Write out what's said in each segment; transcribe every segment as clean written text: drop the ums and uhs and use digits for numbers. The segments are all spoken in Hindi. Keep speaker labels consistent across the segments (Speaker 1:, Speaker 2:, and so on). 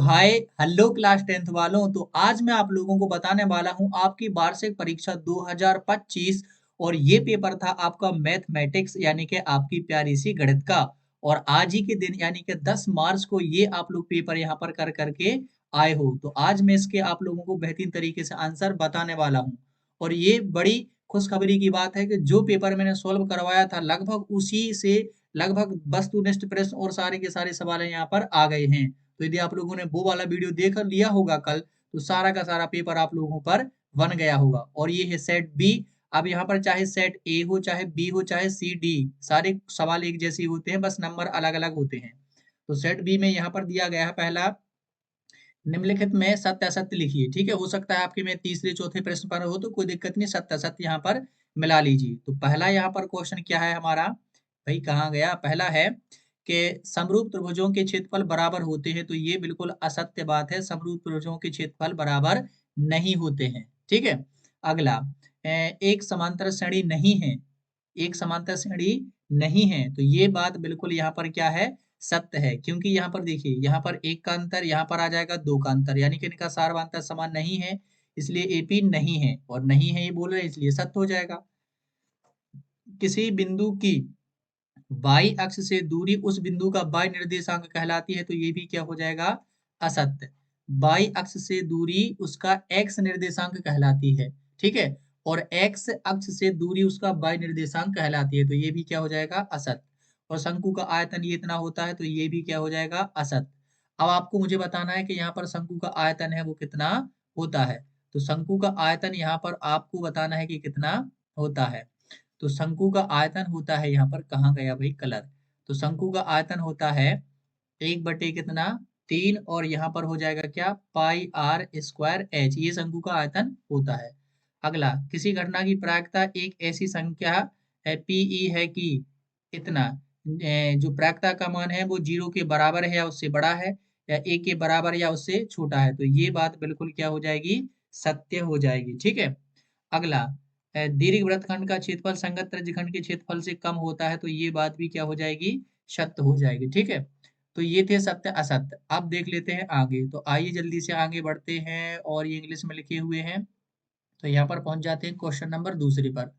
Speaker 1: हाय हेलो क्लास 10th वालों। तो आज मैं आप लोगों को बताने वाला हूं आपकी वार्षिक परीक्षा 2025 और ये पेपर था आपका मैथमेटिक्स यानी कि आपकी प्यारी सी गणित का। और आज ही के दिन यानी कि 10 मार्च को ये आप लोग पेपर यहाँ पर कर करके आए हो। तो आज मैं इसके आप लोगों को बेहतरीन तरीके से आंसर बताने वाला हूँ। और ये बड़ी खुशखबरी की बात है कि जो पेपर मैंने सोल्व करवाया था लगभग उसी से लगभग वस्तुनिष्ठ प्रश्न और सारे के सारे सवाल यहाँ पर आ गए हैं। तो यदि आप लोगों ने वो वाला वीडियो देख लिया होगा कल, तो सारा का सारा पेपर आप लोगों पर बन गया होगा। और ये है सेट बी। अब यहाँ पर चाहे सेट ए हो, चाहे बी हो, चाहे सी डी, सारे सवाल एक जैसे ही होते हैं, बस नंबर अलग अलग होते हैं। तो सेट बी में यहाँ पर दिया गया है पहला, निम्नलिखित में सत्य असत्य लिखिए। ठीक है, हो सकता है आपके में तीसरे चौथे प्रश्न पर हो, तो कोई दिक्कत नहीं, सत्य असत्य यहाँ पर मिला लीजिए। तो पहला यहाँ पर क्वेश्चन क्या है हमारा, भाई कहाँ गया, पहला है कि समरूप त्रिभुजों के क्षेत्रफल बराबर होते हैं। तो ये बिल्कुल असत्य बात है, समरूप त्रिभुजों के क्षेत्रफल बराबर नहीं होते हैं। ठीक है। अगला, एक समांतर श्रेणी नहीं है, एक समांतर श्रेणी नहीं है। तो ये बात बिल्कुल यहाँ पर क्या है, सत्य है। क्योंकि यहाँ पर देखिए, यहाँ पर एक का अंतर, यहाँ पर आ जाएगा दो का अंतर, यानी कि इनका सारवांतर समान नहीं है, इसलिए एपी नहीं है। और नहीं है ये बोल रहे हैं, इसलिए सत्य हो जाएगा। किसी बिंदु की वाई अक्ष से दूरी उस बिंदु का वाई निर्देशांक कहलाती है। तो ये भी क्या हो जाएगा, असत्य। वाई अक्ष से दूरी उसका एक्स निर्देशांक कहलाती है। ठीक है। और एक्स अक्ष से दूरी उसका वाई निर्देशांक कहलाती है। तो ये भी क्या हो जाएगा, असत्य। और शंकु का आयतन ये इतना होता है, तो ये भी क्या हो जाएगा, असत्य। अब आपको मुझे बताना है कि यहाँ पर शंकु का आयतन है वो कितना होता है। तो शंकु का आयतन यहाँ पर आपको बताना है कि कितना होता है। तो शंकु का आयतन होता है, यहाँ पर कहाँ गया भाई कलर, तो शंकु का आयतन होता है 1/, कितना, 3। और यहाँ पर हो जाएगा क्या, पाई आर स्क्वायर एच, ये शंकु का आयतन होता है। अगला, किसी घटना की प्रायिकता एक ऐसी संख्या है पीई है कि इतना, जो प्रायिकता का मान है वो 0 के बराबर है या उससे बड़ा है, या 1 के बराबर या उससे छोटा है। तो ये बात बिल्कुल क्या हो जाएगी, सत्य हो जाएगी। ठीक है। अगला, दीर्घ वृत्तखंड का क्षेत्रफल संगत त्रिज्यखंड के क्षेत्रफल से कम होता है। तो ये बात भी क्या हो जाएगी, सत्य हो जाएगी। ठीक है। तो ये थे सत्य असत्य। अब देख लेते हैं आगे। तो आइए जल्दी से आगे बढ़ते हैं, और ये इंग्लिश में लिखे हुए हैं। तो यहाँ पर पहुंच जाते हैं क्वेश्चन नंबर दूसरे पर।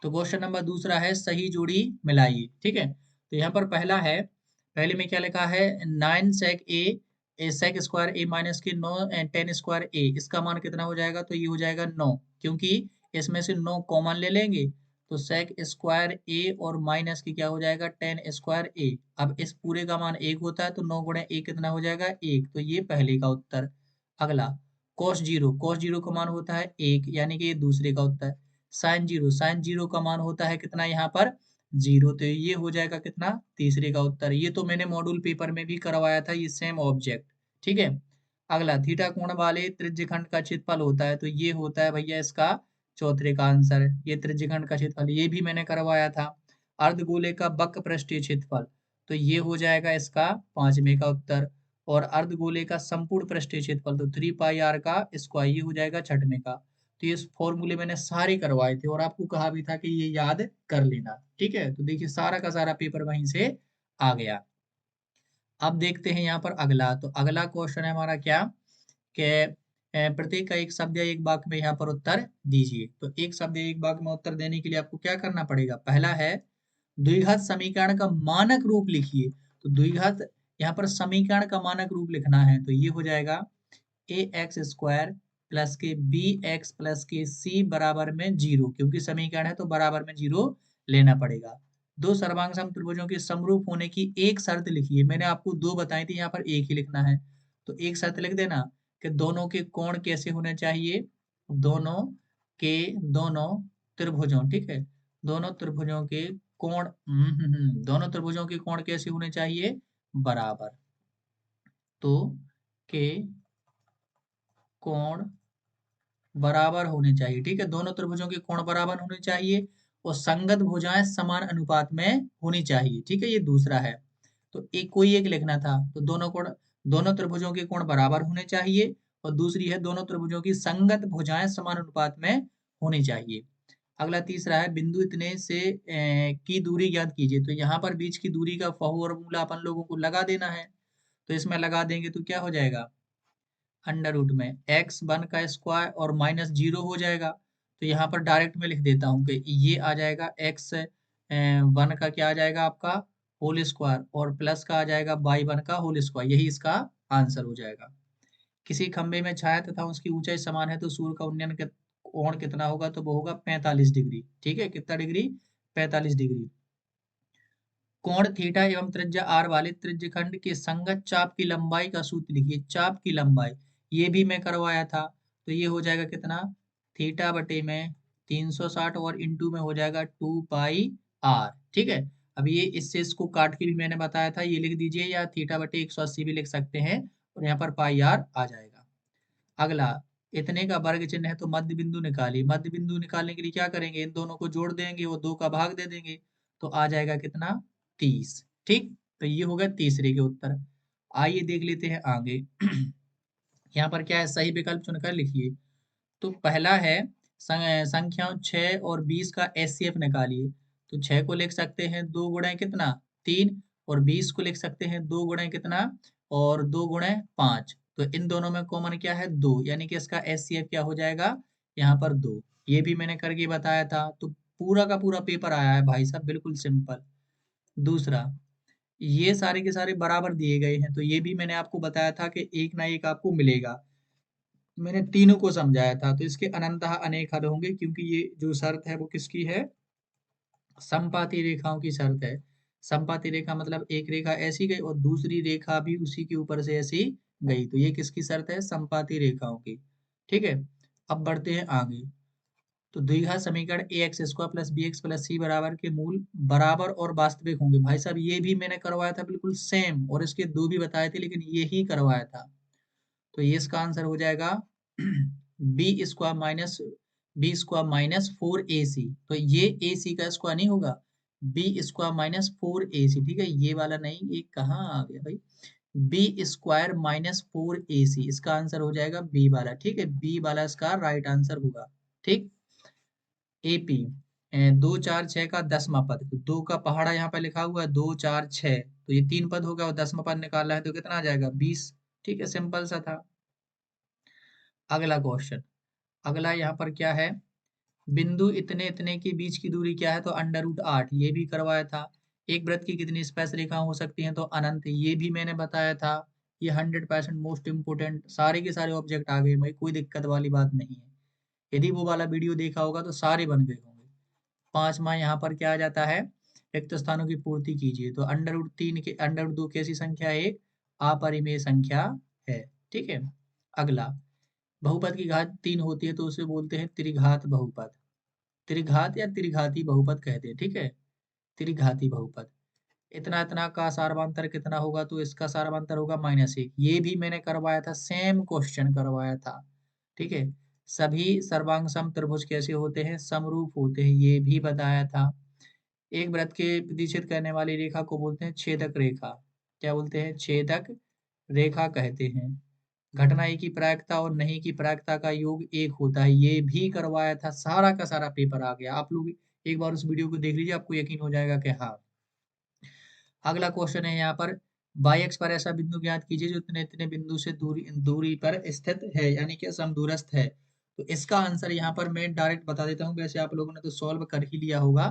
Speaker 1: तो क्वेश्चन नंबर दूसरा है सही जोड़ी मिलाइए। ठीक है। तो यहाँ पर पहला है, पहले में क्या लिखा है, 9 सेक ए सेक स्क्वायर ए माइनस के 9 10 स्क्वायर ए, इसका मान कितना हो जाएगा, तो ये हो जाएगा 9, क्योंकि इसमें से 9 कॉमन ले लेंगे। तो सेक स्क्वायर ए और माइनस की क्या हो जाएगा, 10 स्क्वायर ए। अब इस पूरे का मान 1 होता है, तो 9 गुणे 1 कितना हो जाएगा, 1। तो ये पहले का उत्तर। अगला, cos 0 का मान होता है 1, यानी कि ये दूसरे का उत्तर। साइन जीरो का मान होता है कितना, यहाँ पर 0। तो ये हो जाएगा कितना, तीसरे का उत्तर। ये तो मैंने मॉड्यूल पेपर में भी करवाया था, ये सेम ऑब्जेक्ट। ठीक है। अगला, थीटा कोण वाले त्रिज्यखंड का क्षेत्रफल होता है। तो ये होता है भैया इसका चौथे का आंसर, ये त्रिज्यखंड का क्षेत्रफल, ये भी मैंने करवाया था। अर्धगोले का वक्र पृष्ठीय क्षेत्रफल, तो ये हो जाएगा इसका पांचवें का उत्तर। और अर्धगोले का संपूर्ण पृष्ठीय क्षेत्रफल, तो 3 पाई आर का स्क्वायर, ये हो जाएगा छठवें का। तो ये फॉर्मूले मैंने सारे करवाए थे, और आपको कहा भी था कि ये याद कर लेना। ठीक है। तो देखिए सारा का सारा पेपर वहीं से आ गया। अब देखते हैं यहाँ पर अगला। तो अगला क्वेश्चन है हमारा क्या, कि प्रत्येक का एक शब्द या एक वाक्य में यहाँ पर उत्तर दीजिए। तो एक शब्द या एक वाक्य में उत्तर देने के लिए आपको क्या करना पड़ेगा, पहला है द्विघात समीकरण का मानक रूप लिखिए। तो द्विघात, यहाँ पर समीकरण का मानक रूप लिखना है। तो ये हो जाएगा ए एक्स स्क्वायर प्लस के बी एक्स प्लस के सी बराबर में 0, क्योंकि समीकरण है तो बराबर में 0 लेना पड़ेगा। दो सर्वांग समत्रिभुजों के समरूप होने की एक शर्त लिखिए। मैंने आपको दो बताई थी, यहाँ पर एक ही लिखना है। तो एक शर्त लिख देना कि दोनों के कोण कैसे होने चाहिए, दोनों के दोनों त्रिभुजों, ठीक है, दोनों त्रिभुजों के कोण, दोनों त्रिभुजों के कोण कैसे होने चाहिए, बराबर। तो के कोण बराबर होने चाहिए। ठीक है, दोनों त्रिभुजों के कोण बराबर होने चाहिए, और संगत भुजाएं समान अनुपात में होनी चाहिए। ठीक है, ये दूसरा है। तो एक कोई एक लिखना था। तो दोनों त्रिभुजों के कोण बराबर होने चाहिए, और दूसरी है दोनों त्रिभुजों की संगत भुजाएं समान अनुपात में होनी चाहिए। अगला तीसरा है बिंदु इतने से की दूरी ज्ञात कीजिए। तो यहाँ पर बीच की दूरी का फॉर्मूला अपन लोगों को लगा देना है। तो इसमें लगा देंगे तो क्या हो जाएगा, अंडर रूट में एक्स वन का स्क्वायर और माइनस जीरो हो जाएगा। तो यहाँ पर डायरेक्ट में लिख देता हूँ कि ये आ जाएगा एक्स वन का क्या आ जाएगा आपका होल स्क्वायर और प्लस का आ जाएगा बाई वन का होल स्क्वायर, यही इसका आंसर हो जाएगा। किसी खंबे में छाया तथा उसकी ऊंचाई समान है तो सूर्य का उन्नयन कोण कितना होगा, तो वो होगा 45 डिग्री। ठीक है, कितना डिग्री? 45 डिग्री। कोण थीटा एवं त्रिज्या आर वाले त्रिज्यखंड के संगत चाप की लंबाई का सूत्र लिखिए। चाप की लंबाई ये भी मैं करवाया था, तो ये हो जाएगा कितना? थीटा बटे में 360 और इंटू में हो जाएगा 2 पाई आर। ठीक है, अब ये इससे इसको काट के भी मैंने बताया था, ये लिख दीजिए, या थीटा बटे 180 भी लिख सकते हैं और यहाँ पर पाई आर आ जाएगा। अगला, इतने का वर्ग चिन्ह है तो मध्य बिंदु निकालिए। मध्य बिंदु निकालने के लिए क्या करेंगे? इन दोनों को जोड़ देंगे और 2 का भाग दे देंगे, तो आ जाएगा कितना? 30। ठीक, तो ये हो गया तीसरे के उत्तर। आइए देख लेते हैं आगे। यहाँ पर क्या है, सही विकल्प चुनकर लिखिए। तो पहला है संख्याओं 6 और 20 का एचसीएफ निकालिए। तो 6 को लिख सकते हैं 2 गुणे कितना? 3, और 20 को लिख सकते हैं 2 गुणे कितना? और 2 गुणे 5। तो इन दोनों में कॉमन क्या है? 2, यानी कि इसका एचसीएफ क्या हो जाएगा? यहाँ पर 2। ये भी मैंने करके बताया था। तो पूरा का पूरा पेपर आया है भाई साहब, बिल्कुल सिंपल। दूसरा, ये सारे के सारे बराबर दिए गए हैं, तो ये भी मैंने आपको बताया था कि एक ना एक आपको मिलेगा। मैंने तीनों को समझाया था, तो इसके अनंतः अनेक हल होंगे, क्योंकि ये जो शर्त है वो किसकी है? समपाती रेखाओं की शर्त है। समपाती रेखा मतलब एक रेखा ऐसी गई और दूसरी रेखा भी उसी के ऊपर से ऐसी गई, तो ये किसकी शर्त है? समपाती रेखाओं की। ठीक है, अब बढ़ते हैं आगे। तो द्विघात समीकरण a x square plus b x plus c बराबर के मूल बराबर और वास्तविक होंगे। भाई साहब ये भी मैंने करवाया था बिल्कुल सेम, और इसके दो भी बताए थे, लेकिन ये ही करवाया था। तो ये इसका आंसर हो जाएगा बी स्क्वायर माइनस 4ac। तो ये ac का स्क्वायर नहीं होगा, बी स्क्वायर माइनस 4ac। ठीक है, ये वाला नहीं, ये कहाँ आ गया भाई? बी स्क्वायर माइनस 4ac, इसका आंसर हो जाएगा बी वाला। ठीक है, बी वाला इसका राइट आंसर होगा। ठीक, एपी 2 4 6 का 10वां पद, तो 2 का पहाड़ा यहाँ पे लिखा हुआ है, 2 4 6, तो ये 3 पद हो गया और 10वां पद निकालना है तो कितना आ जाएगा? 20। ठीक है, सिंपल सा था। अगला क्वेश्चन, अगला यहाँ पर क्या है? बिंदु इतने इतने के बीच की दूरी क्या है? तो अंडर रूट 8, ये भी करवाया था। एक वृत्त की कितनी स्पर्श रेखा हो सकती हैं? तो अनंत, ये भी मैंने बताया था। ये 100% मोस्ट इंपोर्टेंट, सारे के सारे ऑब्जेक्ट आ गए भाई, कोई दिक्कत वाली बात नहीं है। यदि वो वाला वीडियो देखा होगा तो सारे बन गए होंगे। पांचवा यहाँ पर क्या आ जाता है? रिक्त स्थानों की पूर्ति कीजिए। तो अंडर रूट 2 कैसी संख्या है? एक अपरिमेय संख्या है। ठीक है, अगला, बहुपद की घात 3 होती है तो उसे बोलते हैं त्रिघात बहुपद। त्रिघात या त्रिघाती बहुपद कहते हैं। ठीक है, त्रिघाती बहुपद। इतना इतना का सार्वंतर कितना होगा? तो इसका सार्वंतर होगा -1। ये भी मैंने करवाया था, सेम क्वेश्चन करवाया था। ठीक है, सभी सर्वांग सम त्रिभुज कैसे होते हैं? समरूप होते हैं, ये भी बताया था। एक वृत्त के प्रतिच्छेद करने वाली रेखा को बोलते हैं छेदक रेखा। क्या बोलते हैं? छेदक रेखा कहते हैं। घटना एक की प्रायिकता और नहीं की प्रायिकता का योग एक होता है, ये भी करवाया था। सारा का सारा पेपर आ गया। आप लोग एक बार उस वीडियो को देख लीजिए, आपको यकीन हो जाएगा कि हाँ। अगला क्वेश्चन है यहाँ पर, बाई एक्स पर ऐसा बिंदु ज्ञात कीजिए जो इतने इतने बिंदु से दूरी दूरी पर स्थित है, यानी कि समदूरस्थ है। तो इसका आंसर यहाँ पर मैं डायरेक्ट बता देता हूँ, वैसे आप लोगों ने तो सॉल्व कर ही लिया होगा।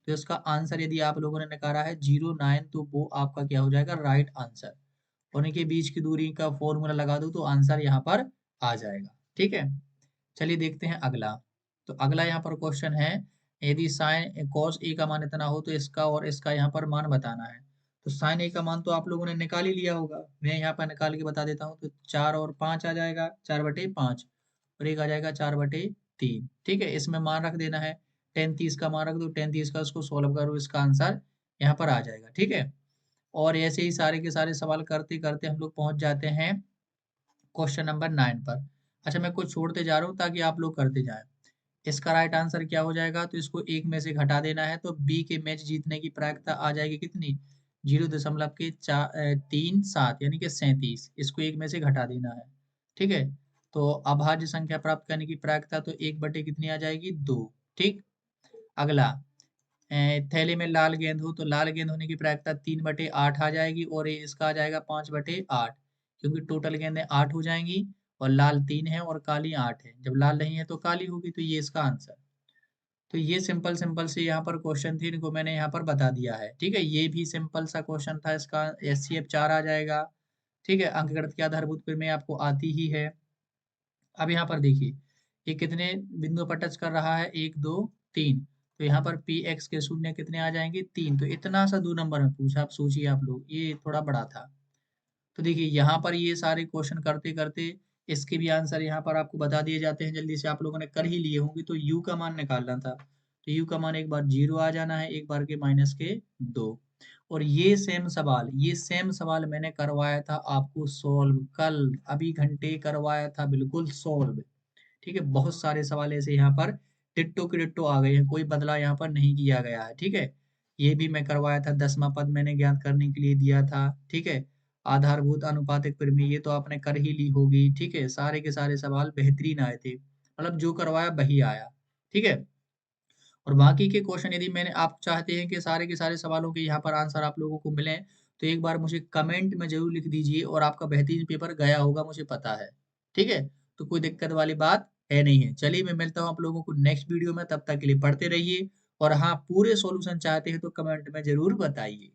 Speaker 1: तो इसका आंसर यदि आप लोगों ने निकाला है 09, तो वो आपका क्या हो जाएगा? Right answer. और इनके बीच की दूरी का फॉर्मूला लगा दो तो आंसर यहाँ पर आ जाएगा। ठीक है, चलिए देखते हैं अगला। तो अगला यहाँ पर क्वेश्चन है, यदि साइन कॉस ए का मान इतना हो तो इसका और इसका यहाँ पर मान बताना है। तो साइन ए का मान तो आप लोगों ने निकाल ही लिया होगा, मैं यहाँ पर निकाल के बता देता हूँ। तो 4 और 5 आ जाएगा, 4/5, और एक आ जाएगा 4/3। ठीक है, इसमें मान रख देना है। 10 30 का मान रख दो, 10 30 का उसको सोल्व करो, इसका आंसर यहाँ पर आ जाएगा। ठीक है, और ऐसे ही सारे के सारे सवाल करते करते हम लोग पहुंच जाते हैं क्वेश्चन नंबर 9 पर। अच्छा, मैं कुछ छोड़ते जा रहा हूँ ताकि आप लोग करते जाएं। इसका राइट आंसर क्या हो जाएगा? तो इसको एक में से घटा देना है, तो बी के मैच जीतने की प्रायिकता आ जाएगी कितनी? 0.37, यानी कि 37। इसको एक में से घटा देना है। ठीक है, तो अभाज्य संख्या प्राप्त करने की प्रायिकता तो 1 बटे कितनी आ जाएगी? 2। ठीक, अगला, थैले में लाल गेंद हो तो लाल गेंद होने की प्रायिकता 3/8 आ जाएगी, और ये इसका आ जाएगा 5/8, क्योंकि टोटल गेंदें 8 हो जाएंगी। और लाल 3 है और काली 8 है। जब लाल नहीं है तो काली होगी, तो ये इसका आंसर। तो ये सिंपल सिंपल से यहाँ पर क्वेश्चन थे, इनको मैंने यहाँ पर बता दिया है। ठीक है, ये भी सिंपल सा क्वेश्चन था, इसका एचसीएफ 4 आ जाएगा। ठीक है, अंकगणित की आधारभूत प्रमेय आपको आती ही है। अब यहाँ पर देखिए, ये कितने बिंदुओं पर टच कर रहा है, 1 2 3। तो यहाँ पर पी एक्स के शून्य कितने आ जाएंगे, 3। तो इतना सा 2 नंबर में पूछा, आप सोचिए आप लोग, ये थोड़ा बड़ा था। तो देखिए यहाँ पर ये सारे क्वेश्चन करते करते इसके भी आंसर यहाँ पर आपको बता दिए जाते हैं, जल्दी से आप लोगों ने कर ही लिए होंगे। तो u का मान निकालना था, तो u का मान एक बार 0 आ जाना है, एक बार के माइनस के 2। और ये सेम सवाल मैंने करवाया था आपको सोल्व कल, अभी घंटे करवाया था, बिल्कुल सोल्व। ठीक है, बहुत सारे सवाल ऐसे यहाँ पर टिट्टो के टिट्टो आ गए हैं, कोई बदलाव यहाँ पर नहीं किया गया है। ठीक है, ये भी मैं करवाया था, 10वां पद मैंने ज्ञात करने के लिए दिया था। ठीक है, आधारभूत अनुपातिक प्रमेय ये तो आपने कर ही ली होगी। ठीक है, सारे के सारे सवाल बेहतरीन आए थे, मतलब जो करवाया वही आया। ठीक है, और बाकी के क्वेश्चन यदि मैंने, आप चाहते हैं कि सारे के सारे सवालों के यहाँ पर आंसर आप लोगों को मिले, तो एक बार मुझे कमेंट में जरूर लिख दीजिए, और आपका बेहतरीन पेपर गया होगा, मुझे पता है। ठीक है, तो कोई दिक्कत वाली बात है नहीं है। चलिए, मैं मिलता हूँ आप लोगों को नेक्स्ट वीडियो में, तब तक के लिए पढ़ते रहिए। और हाँ, पूरे सॉल्यूशन चाहते हैं तो कमेंट में जरूर बताइए।